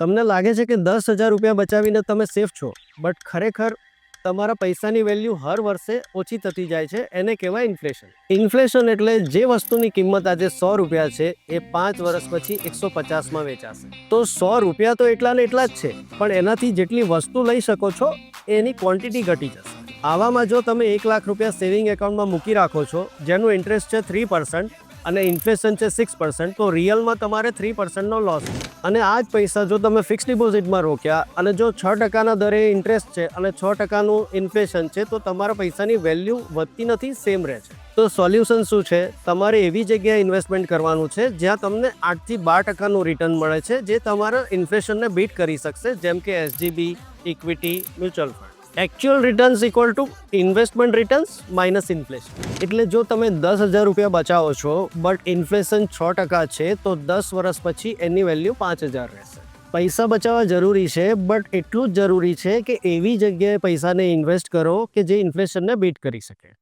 તમને લાગે છે કે 10,000 રૂપિયા બચાવીને તમે સેફ છો, બટ ખરેખર તમારા પૈસાની વેલ્યુ હર વર્ષે ઓછી થતી જાય છે. એને કહેવાય ઇન્ફ્લેશન. ઇન્ફ્લેશન એટલે જે વસ્તુની કિંમત આજે 100 રૂપિયા છે એ 5 વર્ષ પછી 150માં વેચાશે. તો 100 રૂપિયા તો એટલા ને એટલા જ છે, પણ એનાથી જેટલી વસ્તુ લઈ શકો છો એની ક્વોન્ટિટી ઘટી જશે. આવામાં જો તમે 1 લાખ રૂપિયા સેવિંગ એકાઉન્ટમાં મૂકી રાખો છો, જેનું ઇન્ટરેસ્ટ છે 3% અને ઇન્ફ્લેશન છે 6%, તો રિયલમાં તમારે 3%નો લોસ. અને આ જ પૈસા જો તમે ફિક્સ ડિપોઝિટમાં રોક્યા અને જો 6%ના દરે ઇન્ટરેસ્ટ છે અને 6%નું ઇન્ફ્લેશન છે, તો તમારા પૈસાની વેલ્યુ વધતી નથી, સેમ રહે છે. તો સોલ્યુશન શું છે? તમારે એવી જગ્યાએ ઇન્વેસ્ટમેન્ટ કરવાનું છે જ્યાં તમને 8થી 12%નું રિટર્ન મળે છે, જે તમારા ઇન્ફ્લેશનને બીટ કરી શકશે, જેમ કે SGB, equity, mutual fund. Actual returns equal to investment returns minus inflation. એટલે જો તમે 10,000 રૂપિયા બચાવો છો બટ ઇન્ફ્લેશન 6% છે, તો 10 વર્ષ પછી એની વેલ્યુ 5,000 રહેશે. પૈસા બચાવવા જરૂરી છે, બટ એટલું જ જરૂરી છે કે એવી જગ્યાએ પૈસાને ઇન્વેસ્ટ કરો કે જે ઇન્ફ્લેશનને બીટ કરી શકે.